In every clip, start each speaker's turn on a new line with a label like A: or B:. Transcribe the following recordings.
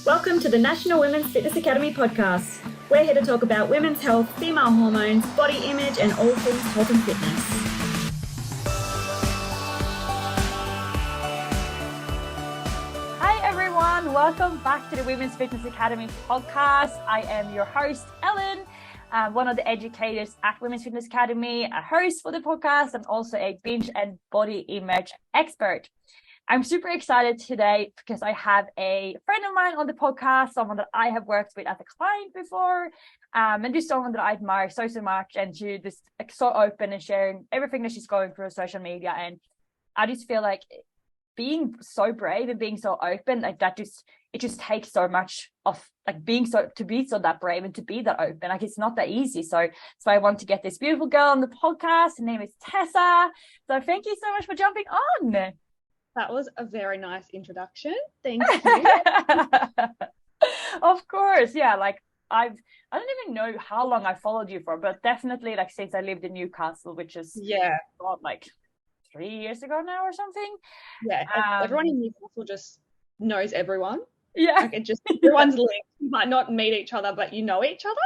A: Welcome to the National Women's Fitness Academy podcast. We're here to talk about women's health, female hormones, body image, and all things health and fitness.
B: Hi everyone, welcome back to the Women's Fitness Academy podcast. I am your host, Ellen, one of the educators at Women's Fitness Academy, a host for the podcast, and also a binge and body image expert. I'm super excited today because I have a friend of mine on the podcast, someone that I have worked with as a client before, and just someone that I admire so much, and she just so open and sharing everything that she's going through on social media. And I just feel like being so brave and being so open, like that, it just takes so much of like to be so that brave and to be that open. Like it's not that easy. So I want to get this beautiful girl on the podcast. Her name is Tessa. So thank you so much for jumping on.
C: That was a very nice introduction. Thank you.
B: Of course. Yeah. Like I don't even know how long I followed you for, but definitely like since I lived in Newcastle, which is like 3 years ago now or something.
C: Yeah. Everyone in Newcastle just knows everyone.
B: Yeah.
C: Like it just, everyone's linked. You might not meet each other, but you know each other.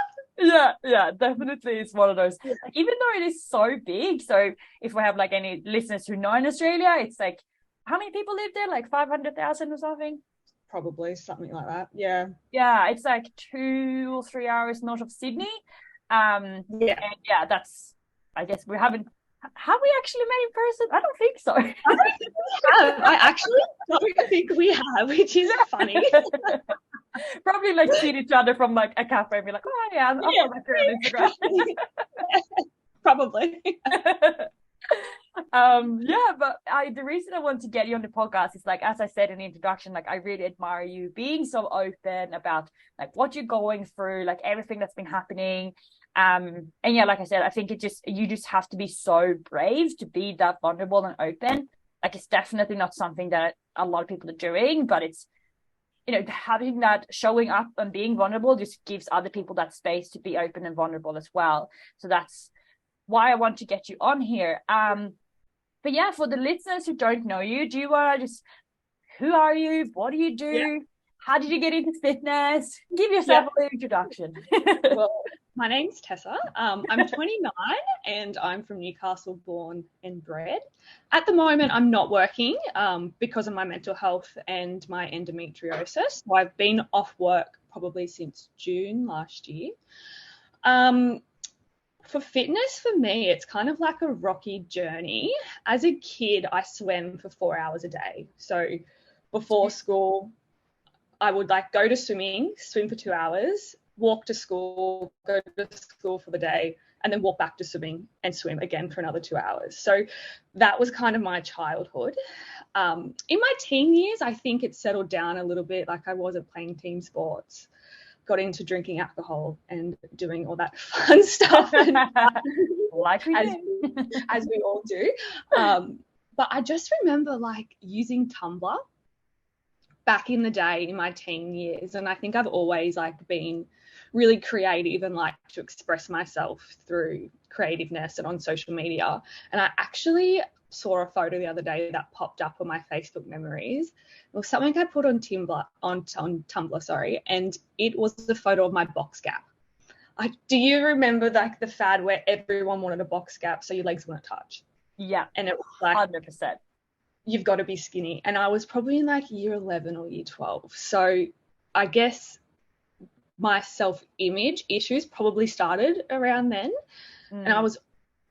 B: Yeah, definitely. It's one of those, even though it is so big. So if we have like any listeners who know in Australia, it's like, how many people live there? Like 500,000 or something?
C: Probably something like that. Yeah.
B: Yeah, it's like 2 or 3 hours north of Sydney. And yeah, that's, I guess have we actually met in person? I don't think so.
C: I don't think we have. I actually don't think we have, which is funny.
B: Probably like seen each other from like a cafe and be like, oh yeah, I'll follow her on Instagram.
C: Probably.
B: But the reason I want to get you on the podcast is like, as I said in the introduction, like I really admire you being so open about like what you're going through, like everything that's been happening. And yeah, like I said, I think you just have to be so brave to be that vulnerable and open. Like it's definitely not something that a lot of people are doing, but it's, having that, showing up and being vulnerable just gives other people that space to be open and vulnerable as well. So that's why I want to get you on here. But yeah, for the listeners who don't know you, do you want to who are you? What do you do? Yeah. How did you get into fitness? Give yourself a little introduction.
C: Well, my name's Tessa. I'm 29 and I'm from Newcastle, born and bred. At the moment, I'm not working because of my mental health and my endometriosis. So I've been off work probably since June last year. For fitness, for me, it's kind of like a rocky journey. As a kid, I swam for 4 hours a day. So before school, I would like go to swimming, swim for 2 hours, walk to school, go to school for the day, and then walk back to swimming and swim again for another 2 hours. So that was kind of my childhood. In my teen years, I think it settled down a little bit. Like I wasn't playing team sports, got into drinking alcohol and doing all that fun stuff.
B: Like
C: as we all do. But I just remember like using Tumblr back in the day in my teen years. And I think I've always like been really creative and like to express myself through creativeness and on social media. And I actually saw a photo the other day that popped up on my Facebook memories. It was something I put on Tumblr, and it was the photo of my box gap. Do you remember like the fad where everyone wanted a box gap so your legs wouldn't touch?
B: Yeah.
C: And it was like
B: 100%.
C: You've got to be skinny. And I was probably in like year 11 or year 12. So I guess my self-image issues probably started around then. And I was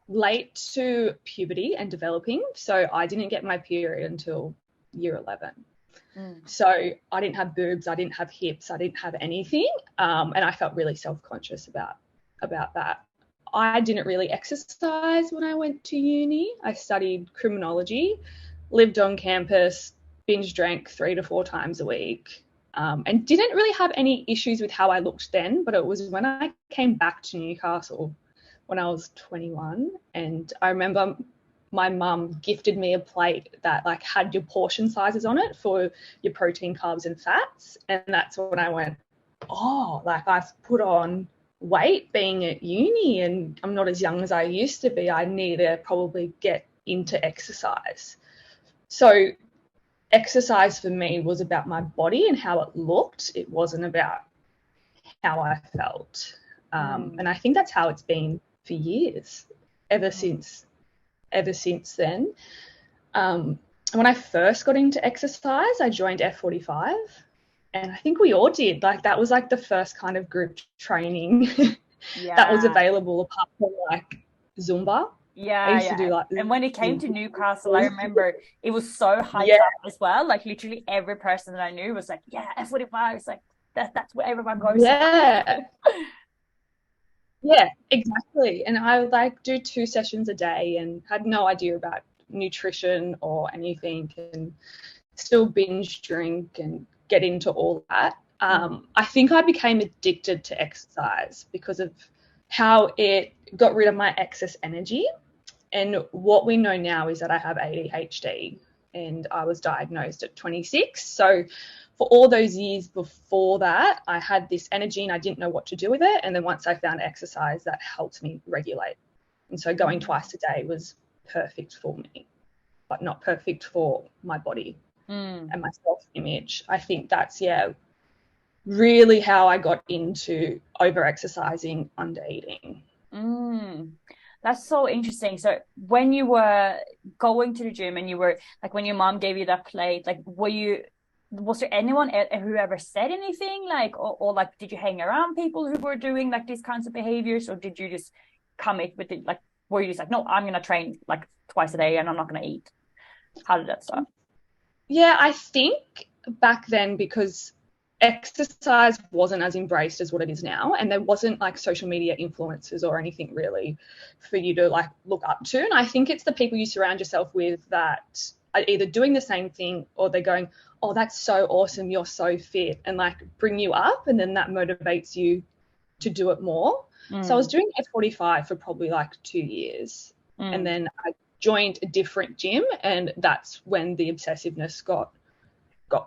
C: late to puberty and developing, so I didn't get my period until year 11. So I didn't have boobs, I didn't have hips, I didn't have anything, and I felt really self-conscious about that. I didn't really exercise when I went to uni. I studied criminology, lived on campus, binge drank 3 to 4 times a week, and didn't really have any issues with how I looked then. But it was when I came back to Newcastle when I was 21, and I remember my mum gifted me a plate that like had your portion sizes on it for your protein, carbs and fats. And that's when I went, oh, like I've put on weight being at uni and I'm not as young as I used to be. I need to probably get into exercise. So exercise for me was about my body and how it looked. It wasn't about how I felt. And I think that's how it's been for years, ever since then. When I first got into exercise, I joined F45, and I think we all did. Like, that was like the first kind of group training that was available, apart from like Zumba. I used to do like,
B: and when it came to Newcastle, I remember it was so hyped up as well. Like, literally every person that I knew was like, yeah, F45. It's like that's where everyone goes.
C: Yeah, exactly. And I would like do 2 sessions a day and had no idea about nutrition or anything, and still binge drink and get into all that. I think I became addicted to exercise because of how it got rid of my excess energy. And what we know now is that I have ADHD, and I was diagnosed at 26. So for all those years before that, I had this energy and I didn't know what to do with it. And then once I found exercise, that helped me regulate. And so going twice a day was perfect for me, but not perfect for my body and my self-image. I think that's, really how I got into over-exercising, under-eating.
B: That's so interesting. So when you were going to the gym and you were like, when your mom gave you that plate, like, was there anyone who ever said anything, like, or like, did you hang around people who were doing like these kinds of behaviors, or did you just commit with it? Like, were you just like, no, I'm going to train like twice a day and I'm not going to eat? How did that start?
C: Yeah, I think back then, because exercise wasn't as embraced as what it is now, and there wasn't like social media influencers or anything really for you to like look up to. And I think it's the people you surround yourself with that are either doing the same thing, or they're going, oh, that's so awesome, you're so fit, and like bring you up, and then that motivates you to do it more. So I was doing F45 for probably like 2 years, and then I joined a different gym, and that's when the obsessiveness got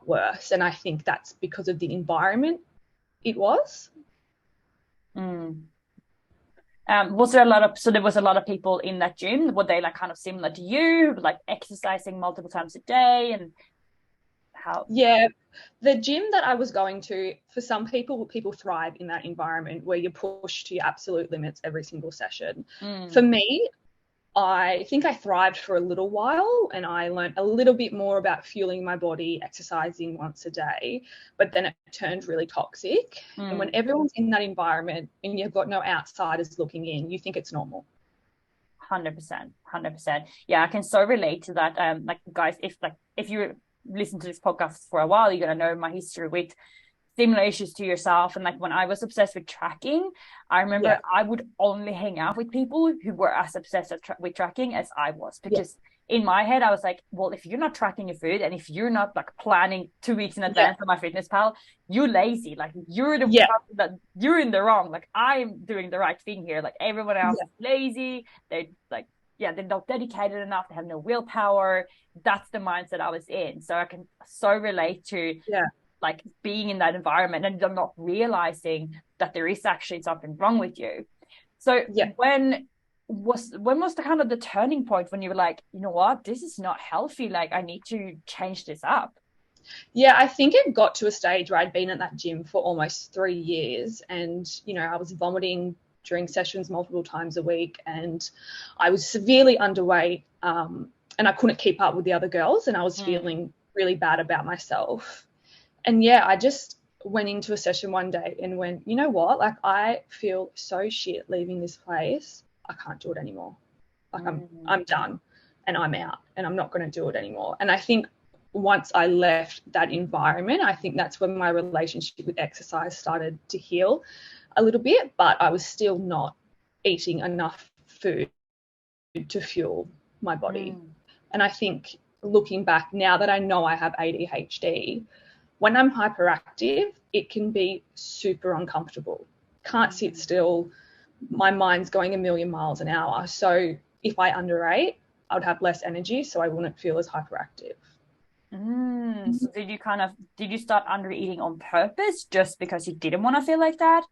C: worse. And I think that's because of the environment it was.
B: Was there there was a lot of people in that gym? Were they like kind of similar to you, like exercising multiple times a day? And how?
C: Yeah, the gym that I was going to, for some people thrive in that environment where you're pushed to your absolute limits every single session. For me, I think I thrived for a little while, and I learned a little bit more about fueling my body, exercising once a day, but then it turned really toxic. And when everyone's in that environment and you've got no outsiders looking in, you think it's normal.
B: 100%. Yeah, I can so relate to that. Like, guys, if you listen to this podcast for a while, you're gonna know my history with similar issues to yourself. And like, when I was obsessed with tracking, I remember I would only hang out with people who were as obsessed with tracking as I was, because in my head I was like, well, if you're not tracking your food, and if you're not like planning 2 weeks in advance for MyFitnessPal, you're lazy. Like, you're the one that you're in the wrong. Like, I'm doing the right thing here. Like, everyone else is lazy. They're like, they're not dedicated enough. They have no willpower. That's the mindset I was in. So I can so relate to like being in that environment and them not realizing that there is actually something wrong with you. So when was the kind of the turning point when you were like, you know what, this is not healthy, like I need to change this up?
C: Yeah, I think it got to a stage where I'd been at that gym for almost 3 years, and I was vomiting during sessions multiple times a week, and I was severely underweight, and I couldn't keep up with the other girls, and I was feeling really bad about myself. And I just went into a session one day and went, you know what, like, I feel so shit leaving this place. I can't do it anymore. Like, I'm done, and I'm out, and I'm not going to do it anymore. And I think once I left that environment, I think that's when my relationship with exercise started to heal a little bit, but I was still not eating enough food to fuel my body. And I think looking back, now that I know I have ADHD, when I'm hyperactive, it can be super uncomfortable. Can't sit still. My mind's going a million miles an hour. So if I underate, I would have less energy, so I wouldn't feel as hyperactive.
B: So did you start under eating on purpose just because you didn't want to feel like that?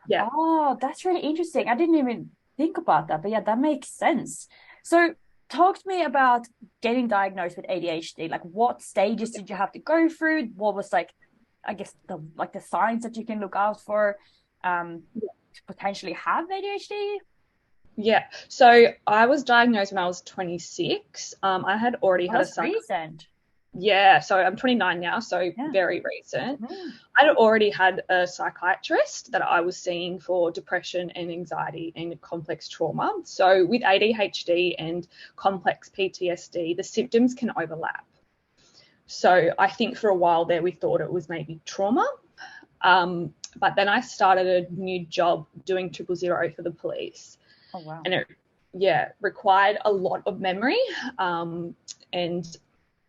C: Yeah.
B: Oh, that's really interesting. I didn't even think about that, but that makes sense. So talk to me about getting diagnosed with ADHD. Like, what stages did you have to go through? What was like, I guess the signs that you can look out for to potentially have ADHD?
C: Yeah. So I was diagnosed when I was 26. I had already had
B: That's recent.
C: Yeah, so I'm 29 now, so
B: Yeah.
C: very recent. I'd already had a psychiatrist that I was seeing for depression and anxiety and complex trauma. So with ADHD and complex PTSD, the symptoms can overlap. So I think for a while there we thought it was maybe trauma. But then I started a new job doing 000 for the police.
B: Oh, wow.
C: And it required a lot of memory. And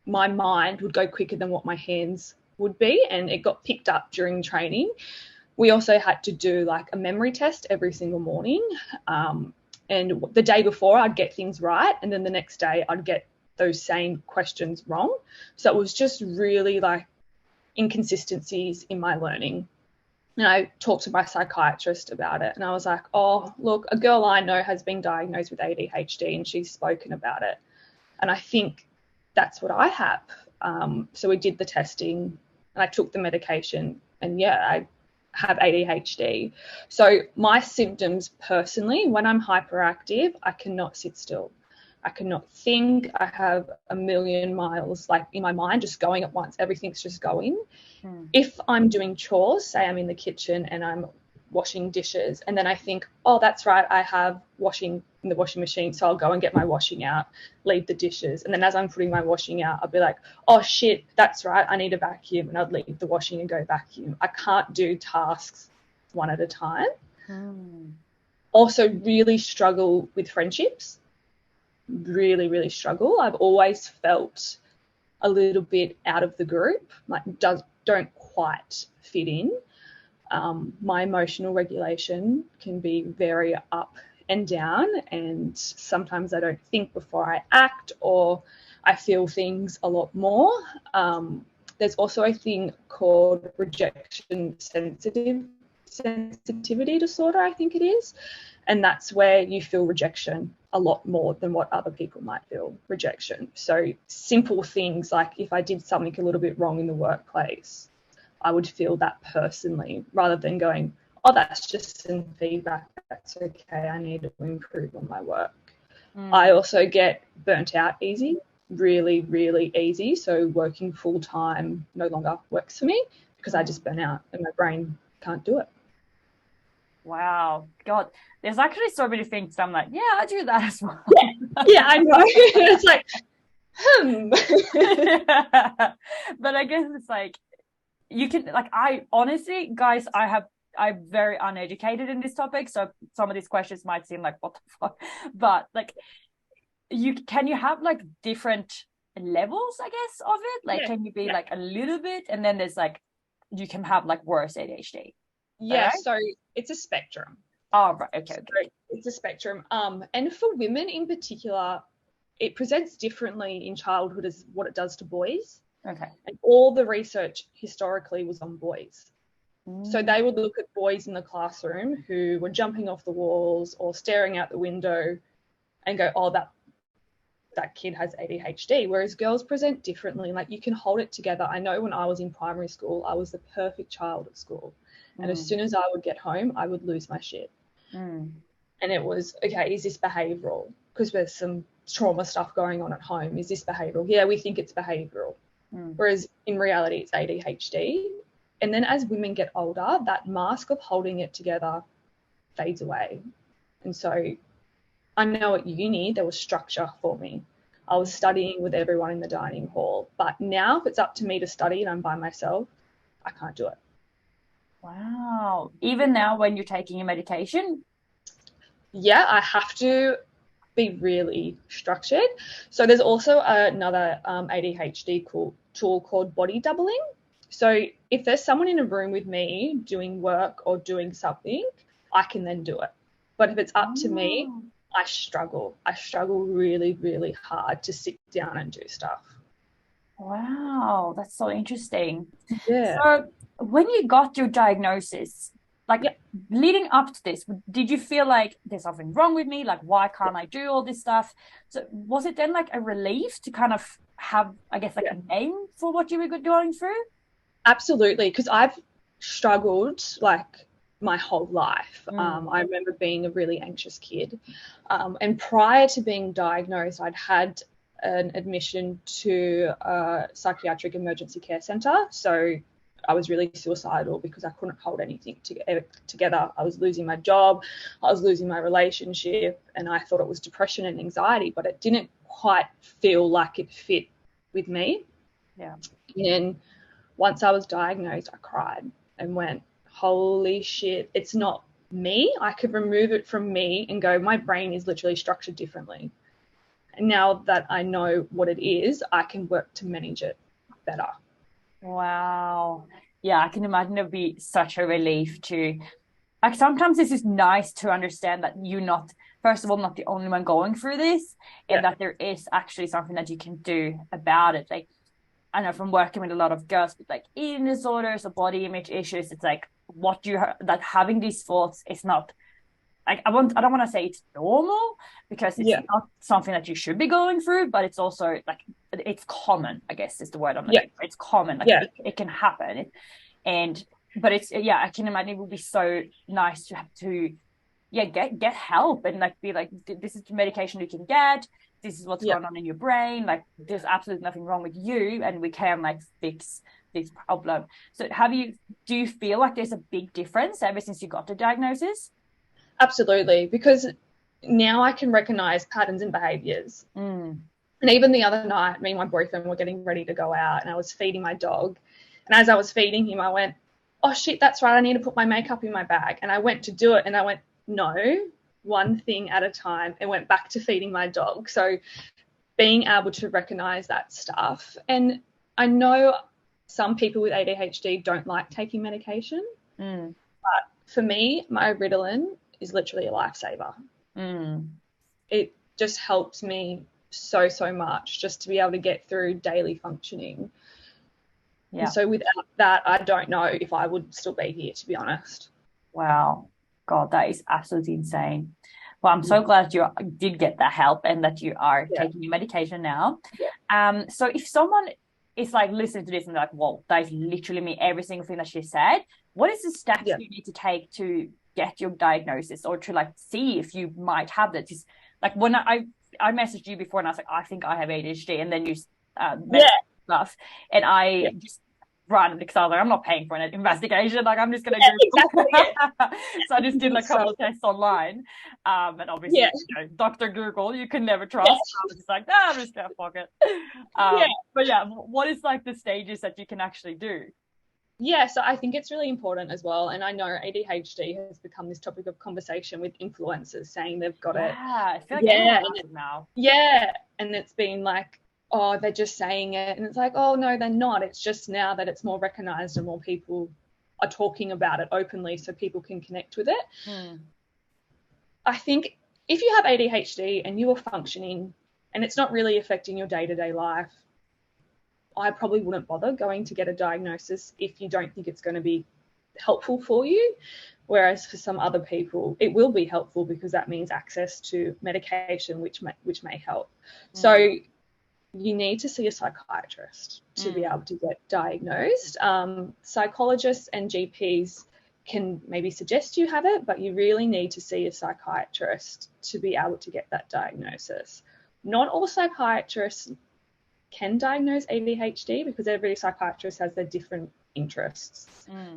C: my mind would go quicker than what my hands would be, and it got picked up during training. We also had to do like a memory test every single morning, and the day before I'd get things right, and then the next day I'd get those same questions wrong. So it was just really like inconsistencies in my learning. And I talked to my psychiatrist about it, and I was like, oh, look, a girl I know has been diagnosed with ADHD and she's spoken about it, and I think that's what I have. So we did the testing and I took the medication, and I have ADHD. So my symptoms personally, when I'm hyperactive, I cannot sit still. I cannot think. I have a million miles like in my mind just going at once. Everything's just going. If I'm doing chores, say I'm in the kitchen and I'm washing dishes, and then I think, oh, that's right, I have washing in the washing machine, so I'll go and get my washing out, leave the dishes, and then as I'm putting my washing out, I'll be like, oh shit, that's right, I need a vacuum, and I'd leave the washing and go vacuum. I can't do tasks one at a time. Also really struggle with friendships, really, really struggle. I've always felt a little bit out of the group, like don't quite fit in. My emotional regulation can be very up and down, and sometimes I don't think before I act, or I feel things a lot more. There's also a thing called rejection sensitivity disorder, I think it is, and that's where you feel rejection a lot more than what other people might feel rejection. So simple things like if I did something a little bit wrong in the workplace, I would feel that personally, rather than going, oh, that's just some feedback, that's okay, I need to improve on my work. I also get burnt out easy, really, really easy. So working full time no longer works for me because I just burn out and my brain can't do it.
B: Wow. God, there's actually so many things I'm like, yeah, I do that as well.
C: Yeah, I know. It's like,
B: But I guess it's like, you can, like, I honestly, guys, I'm very uneducated in this topic, so some of these questions might seem like, what the fuck? But like, you have like different levels, I guess, of it. Like, can you be like a little bit, and then there's like, you can have like worse ADHD.
C: Yeah,
B: right?
C: so it's a spectrum.
B: Oh, right. Okay.
C: So it's a spectrum. And for women in particular, it presents differently in childhood as what it does to boys.
B: Okay.
C: And all the research historically was on boys. So they would look at boys in the classroom who were jumping off the walls or staring out the window and go, oh, that kid has ADHD, whereas girls present differently. Like, you can hold it together. I know when I was in primary school, I was the perfect child at school. And as soon as I would get home, I would lose my shit. And it was, okay, is this behavioural? Because there's some trauma stuff going on at home. Is this behavioural? Yeah, we think it's behavioural. Whereas in reality, it's ADHD. And then as women get older, that mask of holding it together fades away. And so I know at uni there was structure for me. I was studying with everyone in the dining hall. But now if it's up to me to study and I'm by myself, I can't do it.
B: Wow. Even now when you're taking your medication?
C: Yeah, I have to be really structured. So there's also another ADHD tool called body doubling. So if there's someone in a room with me doing work or doing something, I can then do it. But if it's up to me, I struggle. I struggle really, really hard to sit down and do stuff.
B: Wow, that's so interesting.
C: Yeah.
B: So when you got your diagnosis, like leading up to this, did you feel like there's something wrong with me? Like, why can't I do all this stuff? So was it then like a relief to kind of have, I guess, like a name for what you were going through?
C: Absolutely, because I've struggled like my whole life. I remember being a really anxious kid. And prior to being diagnosed, I'd had an admission to a psychiatric emergency care centre. So I was really suicidal because I couldn't hold anything together. I was losing my job, I was losing my relationship, and I thought it was depression and anxiety, but it didn't quite feel like it fit with me.
B: Yeah.
C: And then once I was diagnosed, I cried and went, holy shit, it's not me. I could remove it from me and go, my brain is literally structured differently. And now that I know what it is, I can work to manage it better.
B: Wow. Yeah, I can imagine it'd be such a relief to, like, sometimes this is nice to understand that you're not, first of all, not the only one going through this, and that there is actually something that you can do about it. Like, I know from working with a lot of girls with like eating disorders or body image issues, it's like that having these thoughts is not like, I don't want to say it's normal, because it's not something that you should be going through, but it's also like, it's common, I guess is the word I'm looking for. It's common, like it can happen. But it's, I can imagine it would be so nice to have to get help and like be like, this is the medication you can get, this is what's going on in your brain, like there's absolutely nothing wrong with you, and we can like fix this problem. So do you feel like there's a big difference ever since you got the diagnosis?
C: Absolutely, because now I can recognize patterns and behaviors. And even the other night, me and my boyfriend were getting ready to go out, and I was feeding my dog, and as I was feeding him, I went, oh shit, that's right, I need to put my makeup in my bag. And I went to do it, and I went, no, one thing at a time, and went back to feeding my dog. So being able to recognize that stuff. And I know some people with ADHD don't like taking medication, but for me, my Ritalin is literally a lifesaver. It just helps me so much just to be able to get through daily functioning. And so without that, I don't know if I would still be here, to be honest.
B: Wow. God, that is absolutely insane. Well, I'm so glad you did get that help and that you are taking your medication now. So if someone is like listening to this and they're like, whoa, that is literally me, every single thing that she said, what is the steps you need to take to get your diagnosis, or to like see if you might have that? Just like when I messaged you before and I was like, I think I have ADHD, and then you stuff, and I just ran because I was like, I'm not paying for an investigation, like I'm just gonna Google. So I just did like a couple of tests online, and obviously Dr. Google, you can never trust. I was just like, I'm just gonna fuck it. But what is like the stages that you can actually do?
C: So I think it's really important as well, and I know ADHD has become this topic of conversation with influencers saying they've got it.
B: I feel like everyone has it now.
C: And it's been like, oh, they're just saying it, and it's like, oh no, they're not. It's just now that it's more recognized and more people are talking about it openly, so people can connect with it. I think if you have ADHD and you are functioning and it's not really affecting your day-to-day life, I probably wouldn't bother going to get a diagnosis if you don't think it's going to be helpful for you. Whereas for some other people, it will be helpful because that means access to medication, which may help. So you need to see a psychiatrist to be able to get diagnosed. Psychologists and GPs can maybe suggest you have it, but you really need to see a psychiatrist to be able to get that diagnosis. Not all psychiatrists can diagnose ADHD because every psychiatrist has their different interests.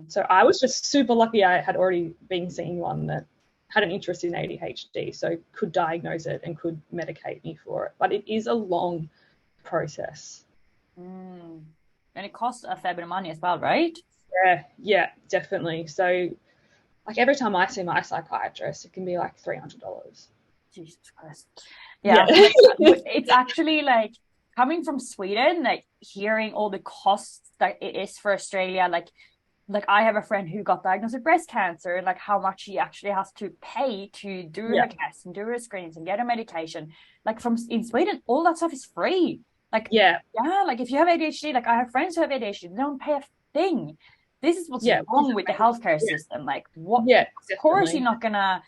C: So I was just super lucky. I had already been seeing one that had an interest in ADHD, so could diagnose it and could medicate me for it. But it is a long process.
B: And it costs a fair bit of money as well, right?
C: Yeah, definitely. So like every time I see my psychiatrist, it can be like $300.
B: Jesus Christ. It's actually like, coming from Sweden, like hearing all the costs that it is for Australia, like I have a friend who got diagnosed with breast cancer, and like how much she actually has to pay to do her tests and do her screens and get her medication. Like in Sweden, all that stuff is free. Like like if you have ADHD, like I have friends who have ADHD, they don't pay a thing. this is what's
C: Yeah,
B: wrong with the healthcare system. Like, what?
C: Yeah,
B: Of course
C: definitely.
B: you're not gonna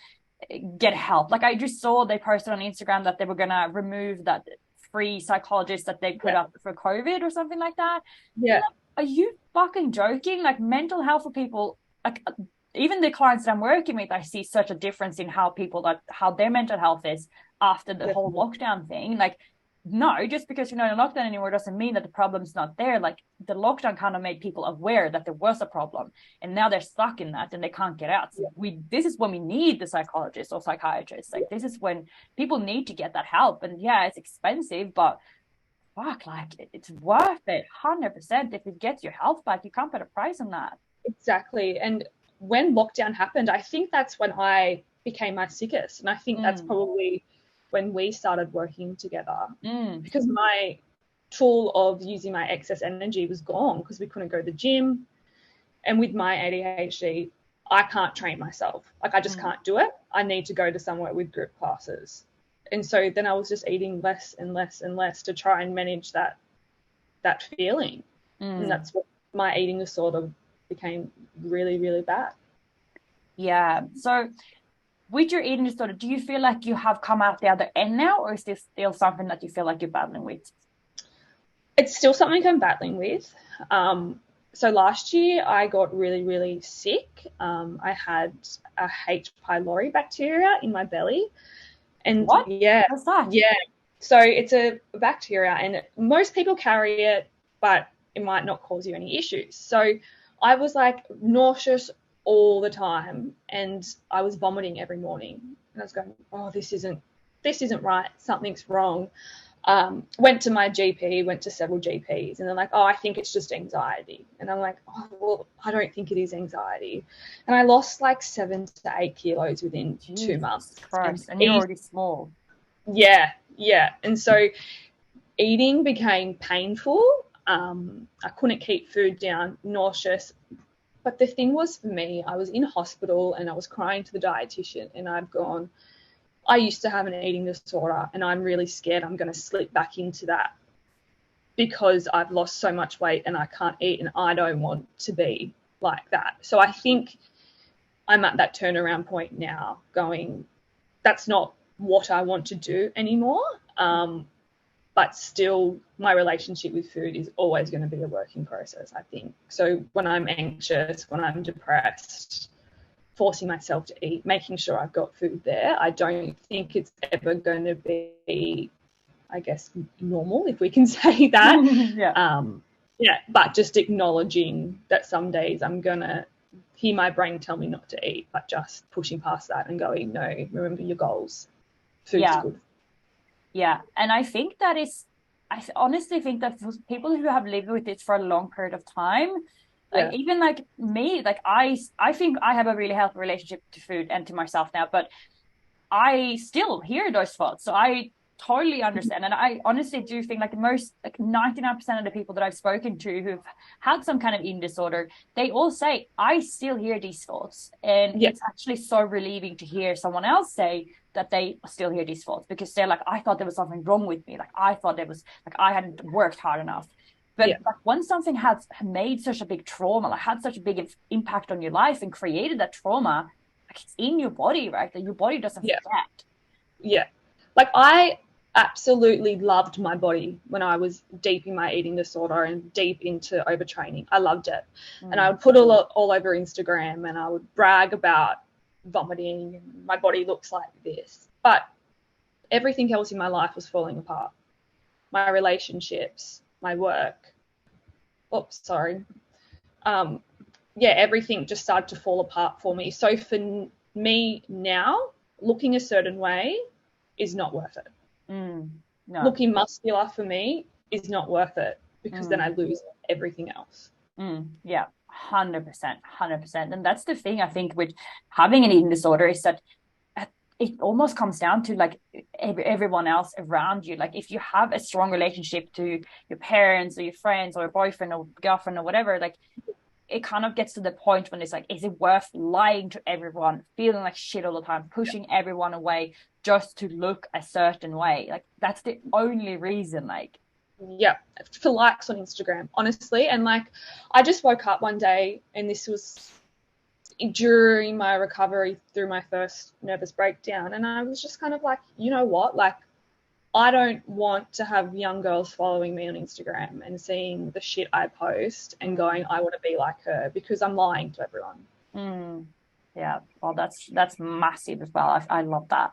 B: get help. Like, I just saw they posted on Instagram that they were gonna remove that free psychologist that they put up for COVID or something like that.
C: Yeah,
B: Are you fucking joking? Like, mental health for people, like, even the clients that I'm working with, I see such a difference in how people, like, how their mental health is after the whole
C: definitely.
B: lockdown thing. Like, no, just because you're not in lockdown anymore doesn't mean that the problem's not there. Like, the lockdown kind of made people aware that there was a problem, and now they're stuck in that and they can't get out. So this is when we need the psychologist or psychiatrist. Like, this is when people need to get that help. And yeah, it's expensive, but fuck, like, it's worth it 100%. If it gets your health back, you can't put a price on that.
C: Exactly. And when lockdown happened, I think that's when I became my sickest. And I think that's probably when we started working together, because my tool of using my excess energy was gone because we couldn't go to the gym. And with my ADHD, I can't train myself. Like, I just can't do it. I need to go to somewhere with group classes. And so then I was just eating less and less and less to try and manage that feeling. And that's what my eating disorder became really, really bad.
B: Yeah. So with your eating disorder, do you feel like you have come out the other end now, or is this still something that you feel like you're battling with?
C: It's still something I'm battling with. So last year I got really, really sick. I had a H. pylori bacteria in my belly. And
B: What?
C: yeah,
B: What's that?
C: yeah. So it's a bacteria, and most people carry it, but it might not cause you any issues. So I was like nauseous all the time, and I was vomiting every morning. And I was going, oh, this isn't right. Something's wrong. Went to my GP, went to several GPs, and they're like, oh, I think it's just anxiety. And I'm like, oh, well, I don't think it is anxiety. And I lost like 7 to 8 kilos within 2 months.
B: Christ. And you're already small.
C: Yeah. And so eating became painful. I couldn't keep food down, nauseous. But the thing was, for me, I was in hospital and I was crying to the dietitian, and I've gone, I used to have an eating disorder, and I'm really scared I'm going to slip back into that because I've lost so much weight and I can't eat, and I don't want to be like that. So I think I'm at that turnaround point now, going, that's not what I want to do anymore. But still, my relationship with food is always going to be a working process, I think. So when I'm anxious, when I'm depressed, forcing myself to eat, making sure I've got food there, I don't think it's ever going to be, I guess, normal, if we can say that. But just acknowledging that some days I'm going to hear my brain tell me not to eat, but just pushing past that and going, no, remember your goals. Food's good.
B: Yeah. And I think I honestly think that for people who have lived with it for a long period of time, like even like me, like I think I have a really healthy relationship to food and to myself now, but I still hear those thoughts. So I totally understand. And I honestly do think like 99% of the people that I've spoken to who've had some kind of eating disorder, they all say, I still hear these thoughts. And it's actually so relieving to hear someone else say that they still hear these thoughts, because they're like, I thought there was something wrong with me. Like, I thought there was, like, I hadn't worked hard enough. But like, when something has made such a big trauma, like had such a big impact on your life and created that trauma, like, it's in your body, right? That your body doesn't forget.
C: Yeah. Like, I absolutely loved my body when I was deep in my eating disorder and deep into overtraining. I loved it. And I would put all over Instagram, and I would brag about vomiting and my body looks like this. But everything else in my life was falling apart. My relationships, my work. Everything just started to fall apart for me. So for me now, looking a certain way is not worth it.
B: No.
C: Looking muscular for me is not worth it, because then I lose everything else.
B: 100%. And that's the thing, I think, with having an eating disorder, is that it almost comes down to like everyone else around you. Like, if you have a strong relationship to your parents or your friends or your boyfriend or girlfriend or whatever, like, it kind of gets to the point when it's like, is it worth lying to everyone, feeling like shit all the time, pushing everyone away just to look a certain way? Like, that's the only reason. Like,
C: Yeah, for likes on Instagram, honestly. And like, I just woke up one day, and this was during my recovery through my first nervous breakdown, and I was just kind of like, you know what, like, I don't want to have young girls following me on Instagram and seeing the shit I post and going, I want to be like her, because I'm lying to everyone.
B: Yeah, well, that's massive as well. I love that.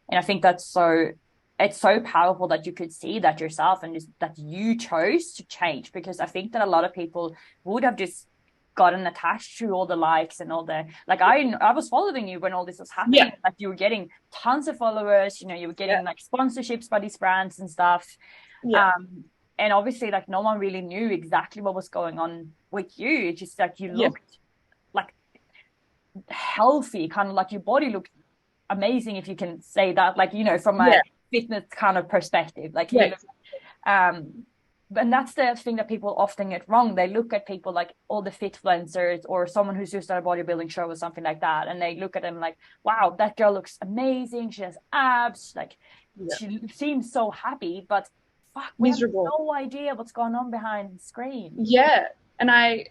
B: And I think it's so powerful that you could see that yourself, and just that you chose to change, because I think that a lot of people would have just gotten attached to all the likes and all the, like, I was following you when all this was happening.
C: Yeah.
B: Like, you were getting tons of followers, you were getting like sponsorships by these brands and stuff. And obviously, like, no one really knew exactly what was going on with you. It's just like you looked like healthy, kind of like your body looked amazing, if you can say that, like, from a fitness kind of perspective, like, and that's the thing that people often get wrong. They look at people like all the fitfluencers, or someone who's just at a bodybuilding show or something like that, and they look at them like, wow, that girl looks amazing, she has abs, like, she seems so happy, but fuck, we
C: miserable.
B: have no idea what's going on behind the screen.
C: Yeah, and I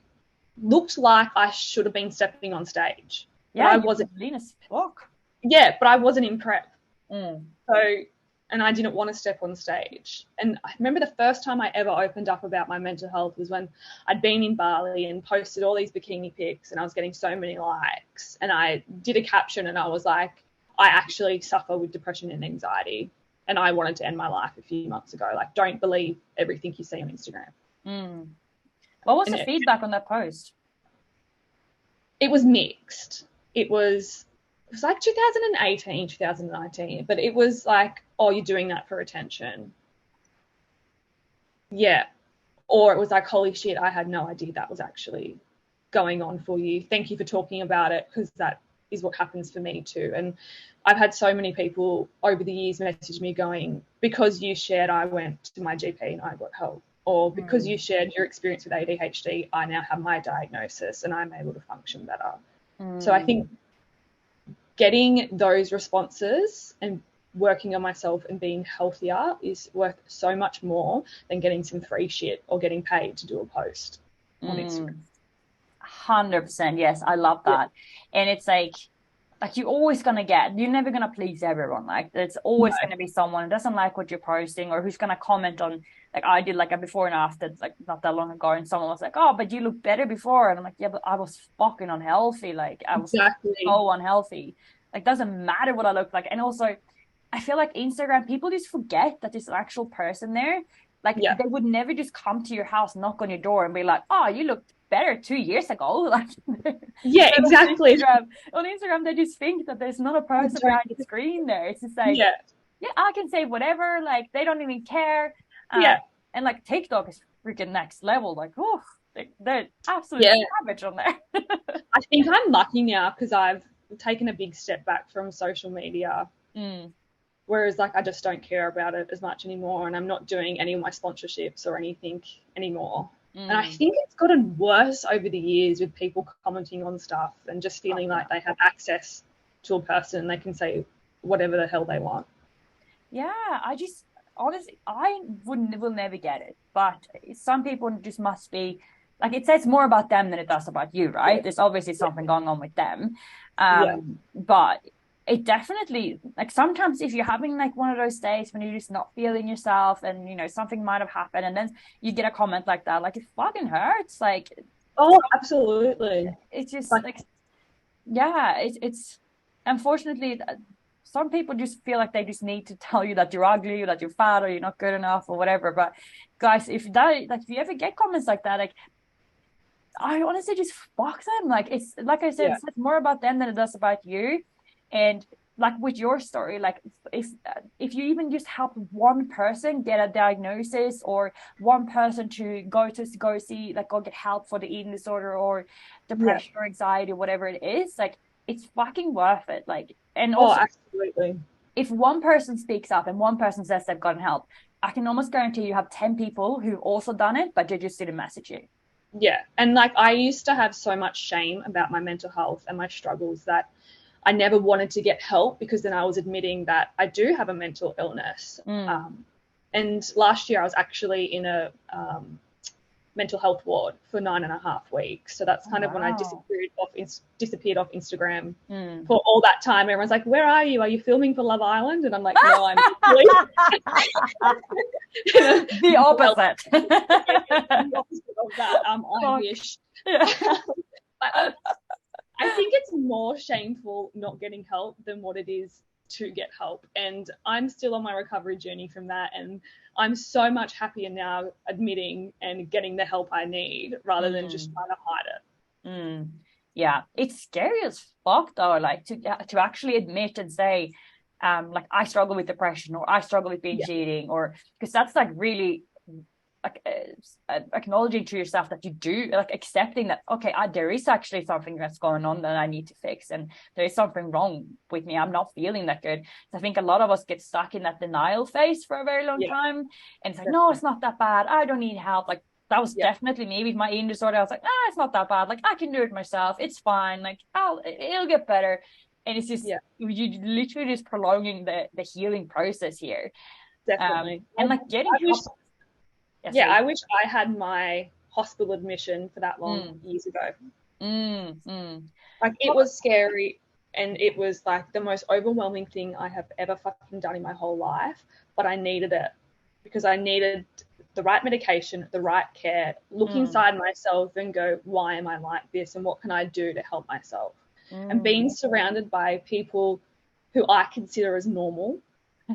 C: looked like I should have been stepping on stage.
B: Yeah,
C: I wasn't.
B: Lean as fuck.
C: Yeah, but I wasn't in prep.
B: Mm.
C: So, and I didn't want to step on stage. And I remember the first time I ever opened up about my mental health was when I'd been in Bali and posted all these bikini pics, and I was getting so many likes. And I did a caption, and I was like, I actually suffer with depression and anxiety, and I wanted to end my life a few months ago. Like, don't believe everything you see on Instagram.
B: What was the feedback on that post?
C: It was mixed. It was like 2018, 2019, but it was like, oh, you're doing that for attention. Yeah. Or it was like, holy shit, I had no idea that was actually going on for you. Thank you for talking about it, because that is what happens for me too. And I've had so many people over the years message me going, because you shared, I went to my GP and I got help. Or because you shared your experience with ADHD, I now have my diagnosis and I'm able to function better. So I think getting those responses and working on myself and being healthier is worth so much more than getting some free shit or getting paid to do a post on Instagram.
B: 100%. Yes, I love that. And it's like you're always going to you're never going to please everyone. Like, there's always going to be someone who doesn't like what you're posting, or who's going to comment on, like, I did like a before and after, like, not that long ago, and someone was like, oh, but you look better before. And I'm like, yeah, but I was fucking unhealthy. Like, I was so unhealthy. Like, doesn't matter what I look like. And also, I feel like Instagram, people just forget that there's an actual person there. Like, they would never just come to your house, knock on your door and be like, oh, you looked better 2 years ago. Like,
C: exactly.
B: On Instagram, they just think that there's not a person behind the screen there. It's just like, I can say whatever. Like, they don't even care. And like, TikTok is freaking next level. Like, oh, they're absolutely savage on there.
C: I think I'm lucky now, because I've taken a big step back from social media. Whereas, like, I just don't care about it as much anymore, and I'm not doing any of my sponsorships or anything anymore. And I think it's gotten worse over the years with people commenting on stuff and just feeling like they have access to a person and they can say whatever the hell they want.
B: Yeah, honestly, I will never get it. But some people just must be, like, it says more about them than it does about you, right? There's obviously something going on with them. But it definitely, like, sometimes if you're having like one of those days when you're just not feeling yourself, and something might have happened, and then you get a comment like that, like, it fucking hurts. Like,
C: oh, absolutely.
B: It's just like it's unfortunately, some people just feel like they just need to tell you that you're ugly, or that you're fat, or you're not good enough, or whatever. But guys, if you ever get comments like that, like, I honestly just fuck them. Like, it's like I said, it's more about them than it does about you. And like with your story, like, if you even just help one person get a diagnosis, or one person to go see, like, go get help for the eating disorder or depression or anxiety, whatever it is, like, it's fucking worth it. Like, and also,
C: absolutely,
B: if one person speaks up and one person says they've gotten help, I can almost guarantee you have 10 people who've also done it, but they just didn't message you.
C: Yeah. And like, I used to have so much shame about my mental health and my struggles that I never wanted to get help, because then I was admitting that I do have a mental illness. And last year I was actually in a mental health ward for 9.5 weeks. So that's kind of when I disappeared off Instagram for all that time. Everyone's like, "Where are you? Are you filming for Love Island?" And I'm like, "No, I'm actually
B: the opposite."
C: The opposite of that. I wish.
B: Yeah.
C: I think it's more shameful not getting help than what it is to get help. And I'm still on my recovery journey from that. And I'm so much happier now admitting and getting the help I need rather than just trying to hide it.
B: Yeah, it's scary as fuck though, like to actually admit and say, like, I struggle with depression, or I struggle with binge eating, or because that's like really like acknowledging to yourself that you do, like accepting that, okay, there is actually something that's going on that I need to fix, and there is something wrong with me. I'm not feeling that good. So I think a lot of us get stuck in that denial phase for a very long time, and it's like, no, it's not that bad, I don't need help. Like that was definitely me with my eating disorder. I was like, it's not that bad, like I can do it myself, it's fine, like it'll get better. And it's just you literally just prolonging the healing process here.
C: Definitely.
B: And like getting help.
C: I wish I had my hospital admission for that long years ago. Like it was scary, and it was like the most overwhelming thing I have ever fucking done in my whole life, but I needed it because I needed the right medication, the right care, look inside myself and go, why am I like this, and what can I do to help myself? And being surrounded by people who I consider as normal,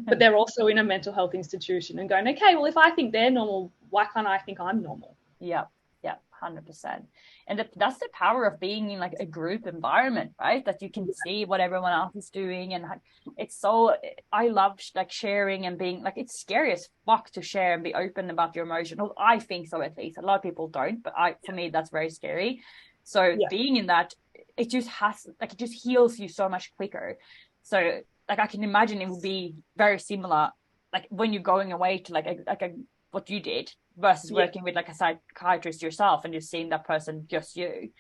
C: but they're also in a mental health institution, and going, okay, well, if I think they're normal, why can't I think I'm normal?
B: Yeah, 100%. And that's the power of being in like a group environment, right? That you can see what everyone else is doing. And it's so, I love like sharing and being like, it's scary as fuck to share and be open about your emotion. Well, I think so, at least. A lot of people don't, but for me, that's very scary. So being in that, it just heals you so much quicker. So like I can imagine it would be very similar, like when you're going away to like a what you did versus working with like a psychiatrist yourself and just seeing that person, just you.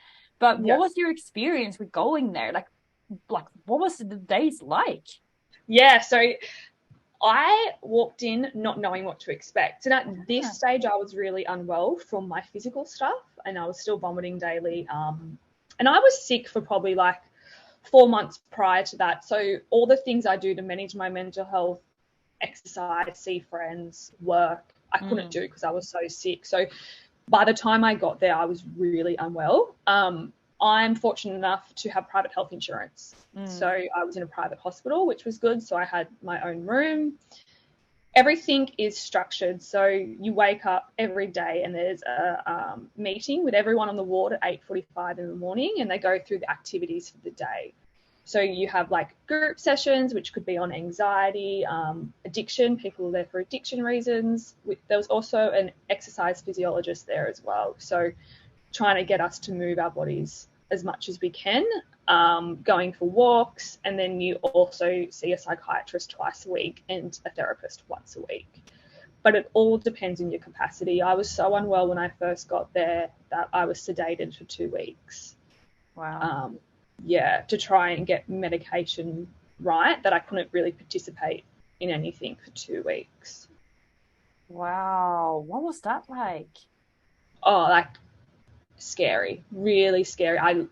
B: But what was your experience with going there? Like what was the days like?
C: Yeah, so I walked in not knowing what to expect. And at this stage, I was really unwell from my physical stuff, and I was still vomiting daily. And I was sick for probably like 4 months prior to that. So all the things I do to manage my mental health, exercise, see friends, work, I couldn't do because I was so sick. So by the time I got there, I was really unwell. I'm fortunate enough to have private health insurance. So I was in a private hospital, which was good. So I had my own room. Everything is structured. So you wake up every day and there's a meeting with everyone on the ward at 8:45 in the morning, and they go through the activities for the day. So you have like group sessions, which could be on anxiety, addiction. People are there for addiction reasons. There was also an exercise physiologist there as well. So trying to get us to move our bodies as much as we can, going for walks. And then you also see a psychiatrist twice a week and a therapist once a week. But it all depends on your capacity. I was so unwell when I first got there that I was sedated for 2 weeks.
B: Wow.
C: To try and get medication right, that I couldn't really participate in anything for 2 weeks.
B: Wow. What was that like?
C: Oh, like scary, really scary. I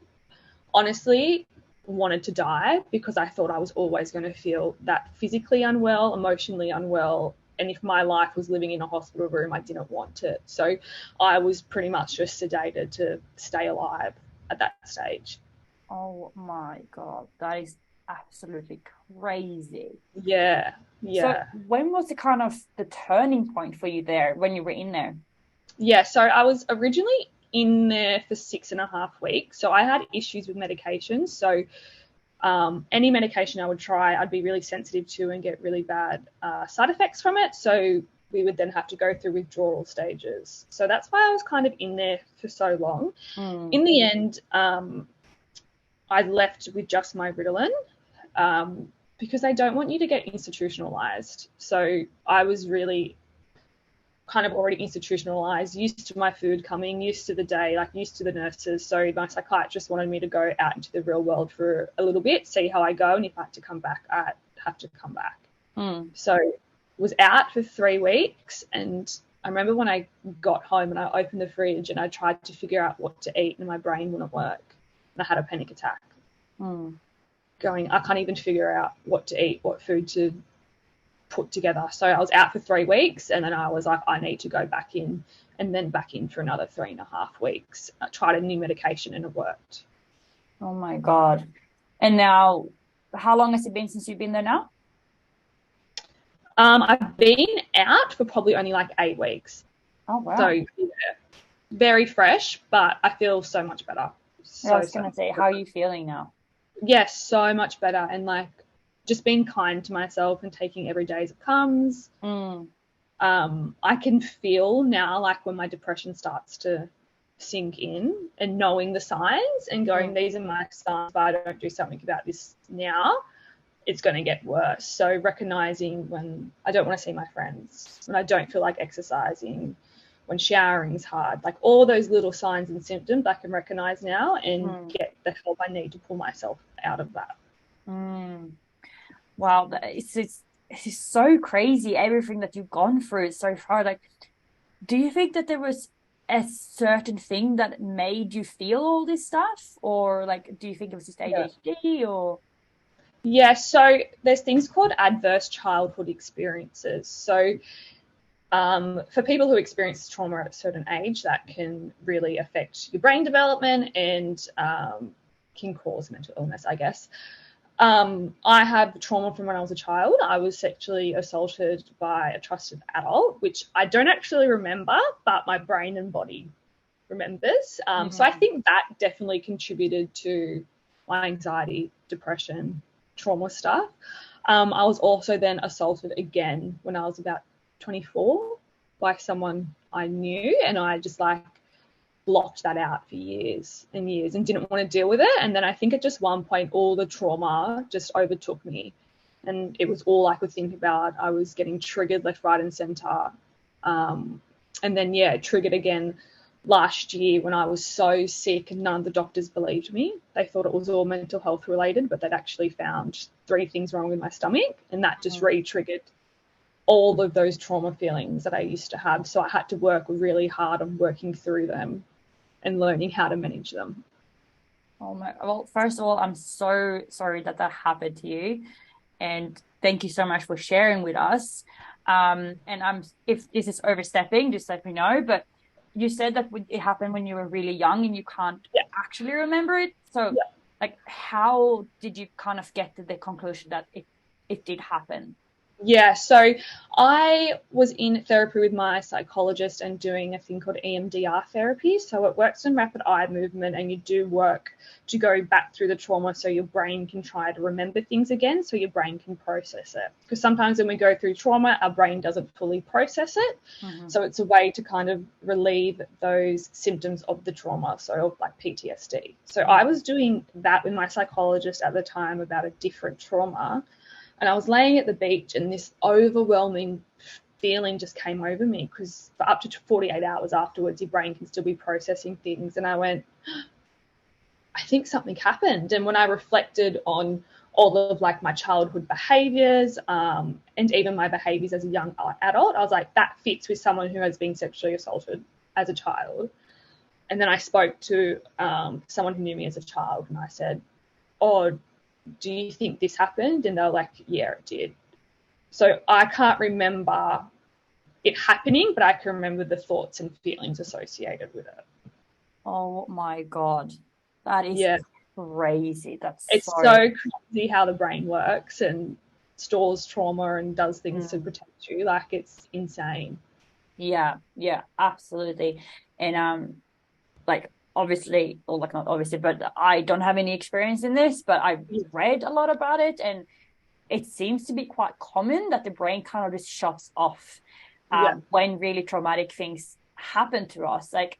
C: honestly wanted to die because I thought I was always going to feel that physically unwell, emotionally unwell. And if my life was living in a hospital room, I didn't want it. So I was pretty much just sedated to stay alive at that stage.
B: Oh my God, that is absolutely crazy.
C: Yeah.
B: So when was the turning point for you there, when you were in there?
C: Yeah, so I was originally in there for 6.5 weeks. So I had issues with medication. So any medication I would try, I'd be really sensitive to and get really bad side effects from it. So we would then have to go through withdrawal stages. So that's why I was kind of in there for so long. In the end, I left with just my Ritalin because they don't want you to get institutionalized. So I was really kind of already institutionalized, used to my food coming, used to the day, like used to the nurses. So my psychiatrist wanted me to go out into the real world for a little bit, see how I go. And if I had to come back, I'd have to come back. So was out for 3 weeks, and I remember when I got home and I opened the fridge and I tried to figure out what to eat and my brain wouldn't work. And I had a panic attack. Going, I can't even figure out what to eat, what food to put together. So I was out for 3 weeks, and then I was like, I need to go back in, and then back in for another 3.5 weeks. I tried a new medication and it worked.
B: Oh my God. And now, how long has it been since you've been there now?
C: I've been out for probably only like 8 weeks.
B: Oh, wow.
C: So yeah, very fresh, but I feel so much better.
B: I was going to say, how are you feeling now?
C: Yes, so much better. And like just being kind to myself and taking every day as it comes. I can feel now, like when my depression starts to sink in, and knowing the signs and going, these are my signs, but I don't do something about this now, it's going to get worse. So recognizing when I don't want to see my friends, when I don't feel like exercising, when showering is hard, like all those little signs and symptoms I can recognize now and get the help I need to pull myself out of that.
B: Wow, it's so crazy, everything that you've gone through so far. Like, do you think that there was a certain thing that made you feel all this stuff, or like, do you think it was just ADHD or?
C: Yeah, so there's things called adverse childhood experiences. So for people who experience trauma at a certain age, that can really affect your brain development and can cause mental illness, I guess. I have trauma from when I was a child. I was sexually assaulted by a trusted adult, which I don't actually remember, but my brain and body remembers. So I think that definitely contributed to my anxiety, depression, trauma stuff. I was also then assaulted again when I was about 24 by someone I knew, and I just like blocked that out for years and years and didn't want to deal with it. And then I think at just one point all the trauma just overtook me, and it was all I could think about. I was getting triggered left, right and center. And then it triggered again last year when I was so sick and none of the doctors believed me. They thought it was all mental health related, but they'd actually found 3 things wrong with my stomach, and that just re-triggered all of those trauma feelings that I used to have. So I had to work really hard on working through them and learning how to manage them.
B: Well, first of all, I'm so sorry that happened to you, and thank you so much for sharing with us. And if this is overstepping, just let me know. But you said that it happened when you were really young and you can't actually remember it. So like, how did you kind of get to the conclusion that it did happen?
C: Yeah, so I was in therapy with my psychologist and doing a thing called EMDR therapy. So it works in rapid eye movement, and you do work to go back through the trauma so your brain can try to remember things again, so your brain can process it. Because sometimes when we go through trauma, our brain doesn't fully process it. So it's a way to kind of relieve those symptoms of the trauma, so like PTSD. So I was doing that with my psychologist at the time about a different trauma. And I was laying at the beach, and this overwhelming feeling just came over me, because for up to 48 hours afterwards, your brain can still be processing things. And I went, I think something happened. And when I reflected on all of like my childhood behaviors and even my behaviors as a young adult, I was like, that fits with someone who has been sexually assaulted as a child. And then I spoke to someone who knew me as a child, and I said, oh, do you think this happened? And they're like, yeah, it did. So I can't remember it happening, but I can remember the thoughts and feelings associated with it.
B: Oh my God, that is crazy.
C: It's so crazy how the brain works and stores trauma and does things to protect you. Like, it's insane.
B: Yeah, absolutely. And like, obviously, or like not obviously, but I don't have any experience in this, but I've read a lot about it, and it seems to be quite common that the brain kind of just shuts off when really traumatic things happen to us. Like,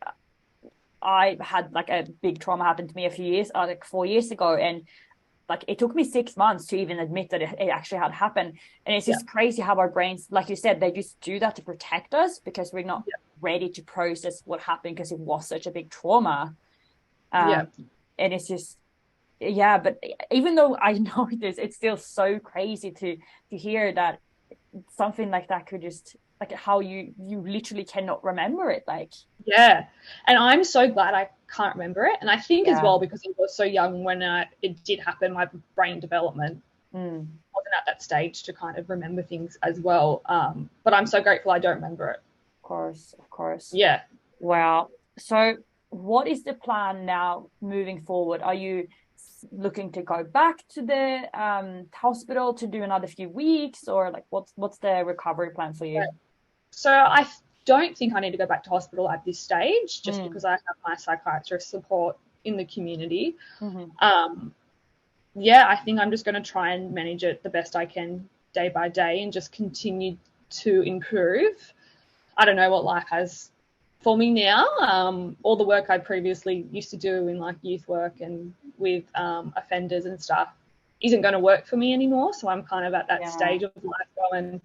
B: I had like a big trauma happen to me like 4 years ago, and like it took me 6 months to even admit that it actually had happened. And it's just crazy how our brains, like you said, they just do that to protect us, because we're not ready to process what happened, because it was such a big trauma. And it's just but even though I know this, it's still so crazy to hear that something like that could just like how you literally cannot remember it. Like,
C: Yeah. And I'm so glad I can't remember it. And I think as
B: yeah.
C: well, because I was so young when it did happen, my brain development wasn't at that stage to kind of remember things as well. But I'm so grateful I don't remember it.
B: Of course.
C: Yeah.
B: Wow. So what is the plan now moving forward? Are you looking to go back to the hospital to do another few weeks, or like what's the recovery plan for you?
C: So I don't think I need to go back to hospital at this stage, just because I have my psychiatrist support in the community. Yeah, I think I'm just going to try and manage it the best I can day by day and just continue to improve. I don't know what life has for me now. All the work I previously used to do in like youth work and with offenders and stuff isn't going to work for me anymore. So I'm kind of at that stage of life going,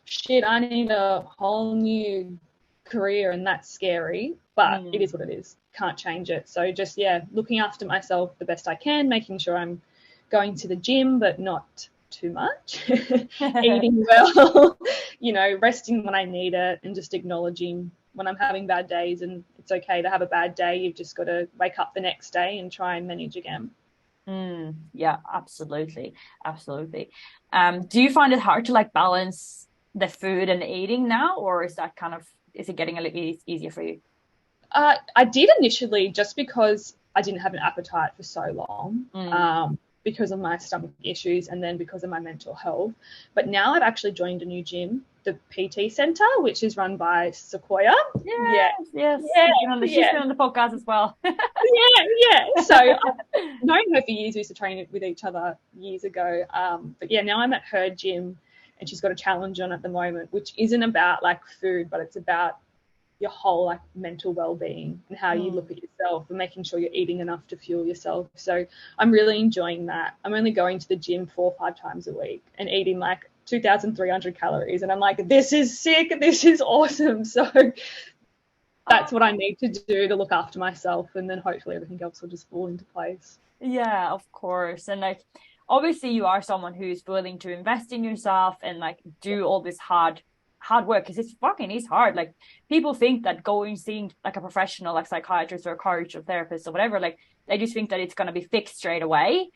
C: shit, I need a whole new career, and that's scary, but it is what it is. Can't change it. So just, yeah, looking after myself the best I can, making sure I'm going to the gym, but not too much, eating well, resting when I need it, and just acknowledging when I'm having bad days. And it's okay to have a bad day. You've just got to wake up the next day and try and manage again.
B: Yeah, absolutely. Do you find it hard to like balance the food and eating now, or is it getting a little easier for you?
C: I did initially, just because I didn't have an appetite for so long, because of my stomach issues and then because of my mental health. But now I've actually joined a new gym, the PT Centre, which is run by Sequoia.
B: Yes. She's been on the podcast as well.
C: yeah. So I've known her for years. We used to train with each other years ago. But yeah, now I'm at her gym, and she's got a challenge on at the moment, which isn't about like food, but it's about your whole like mental well-being and how you look at yourself and making sure you're eating enough to fuel yourself. So I'm really enjoying that. I'm only going to the gym 4 or 5 times a week and eating like 2,300 calories, and I'm like, this is sick, this is awesome. So that's what I need to do to look after myself, and then hopefully everything else will just fall into place.
B: Yeah, of course. And like obviously you are someone who's willing to invest in yourself and like do all this hard work, because it's fucking is hard. Like people think that going seeing like a professional like psychiatrist or a coach or therapist or whatever, like they just think that it's going to be fixed straight away,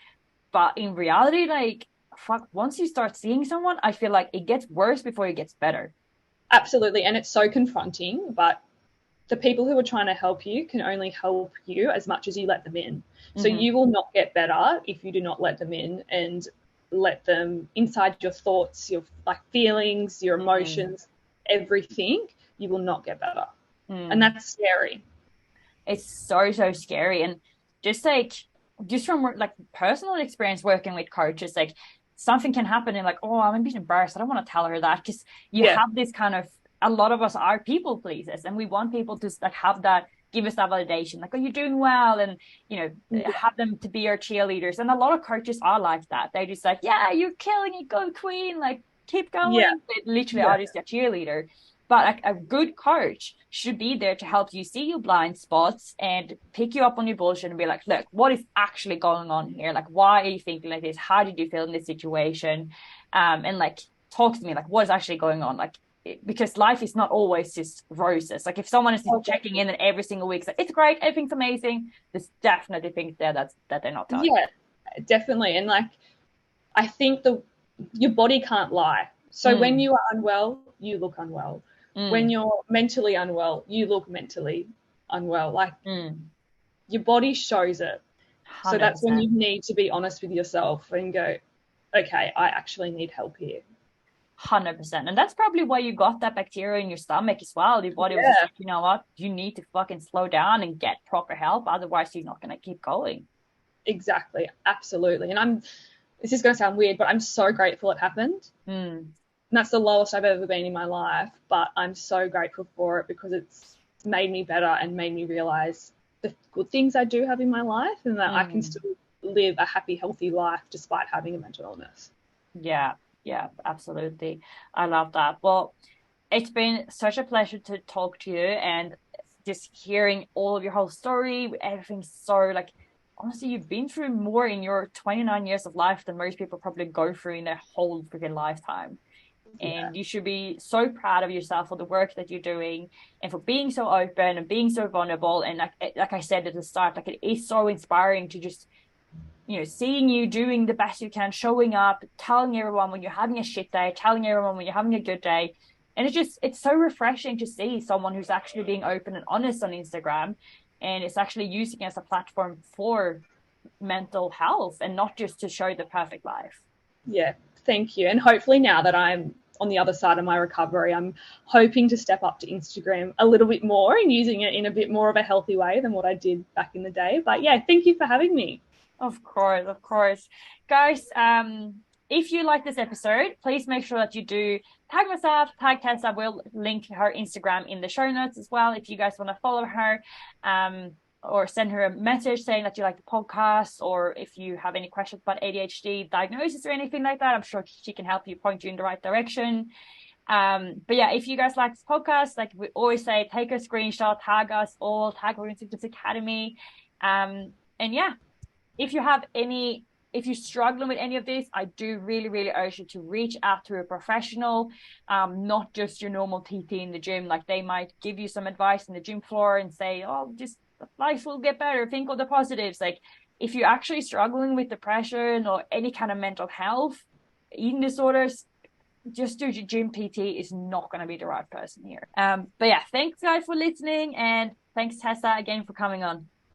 B: but in reality, like fuck, once you start seeing someone, I feel like it gets worse before it gets better.
C: Absolutely. And it's so confronting, but the people who are trying to help you can only help you as much as you let them in. So you will not get better if you do not let them in and let them inside your thoughts, your like feelings, your emotions, everything. You will not get better. And that's scary.
B: It's so scary. And just from like personal experience working with coaches, like something can happen and like, oh, I'm a bit embarrassed, I don't want to tell her that, because you have this kind of, a lot of us are people pleasers, and we want people to like have that, give us that validation, like, oh, you're doing well, and have them to be our cheerleaders. And a lot of coaches are like that. They just like, yeah, you're killing it, go queen, like keep going. They literally are just a cheerleader. But like a good coach should be there to help you see your blind spots and pick you up on your bullshit and be like, look, what is actually going on here? Like, why are you thinking like this? How did you feel in this situation? And like talk to me, like what is actually going on? Like, because life is not always just roses. Like if someone is just checking in and every single week, like, it's great, everything's amazing, there's definitely things there that they're not telling.
C: Yeah, definitely. And like, I think your body can't lie. So when you are unwell, you look unwell. When you're mentally unwell, you look mentally unwell. Like your body shows it. 100%. So that's when you need to be honest with yourself and go, okay, I actually need help here.
B: 100%. And that's probably why you got that bacteria in your stomach as well. Your body was just like, you know what, you need to fucking slow down and get proper help, otherwise you're not going to keep going.
C: Exactly, absolutely. And this is going to sound weird, but I'm so grateful it happened. And that's the lowest I've ever been in my life, but I'm so grateful for it, because it's made me better and made me realize the good things I do have in my life, and that I can still live a happy, healthy life despite having a mental illness.
B: Yeah, absolutely. I love that. Well, it's been such a pleasure to talk to you, and just hearing all of your whole story, everything's so like, honestly, you've been through more in your 29 years of life than most people probably go through in their whole freaking lifetime. And you should be so proud of yourself for the work that you're doing and for being so open and being so vulnerable. And like I said at the start, like it is so inspiring to just, you know, seeing you doing the best you can, showing up, telling everyone when you're having a shit day, telling everyone when you're having a good day. And it's so refreshing to see someone who's actually being open and honest on Instagram, and it's actually using it as a platform for mental health and not just to show the perfect life.
C: Yeah, thank you. And hopefully now that I'm on the other side of my recovery, I'm hoping to step up to Instagram a little bit more and using it in a bit more of a healthy way than what I did back in the day. But yeah, thank you for having me.
B: Of course. Guys, if you like this episode, please make sure that you do tag myself, tag Tessa. We'll link her Instagram in the show notes as well if you guys want to follow her. Or send her a message saying that you like the podcast, or if you have any questions about ADHD diagnosis or anything like that, I'm sure she can help you, point you in the right direction. But yeah, if you guys like this podcast, like we always say, take a screenshot, tag us all, tag Women's Fitness Academy. And yeah, if you're struggling with any of this, I do really urge you to reach out to a professional, not just your normal TT in the gym. Like they might give you some advice in the gym floor and say, oh, just life will get better, think of the positives. Like if you're actually struggling with depression or any kind of mental health, eating disorders, just do gym PT is not going to be the right person here. But yeah, thanks guys for listening, and thanks Tessa again for coming on.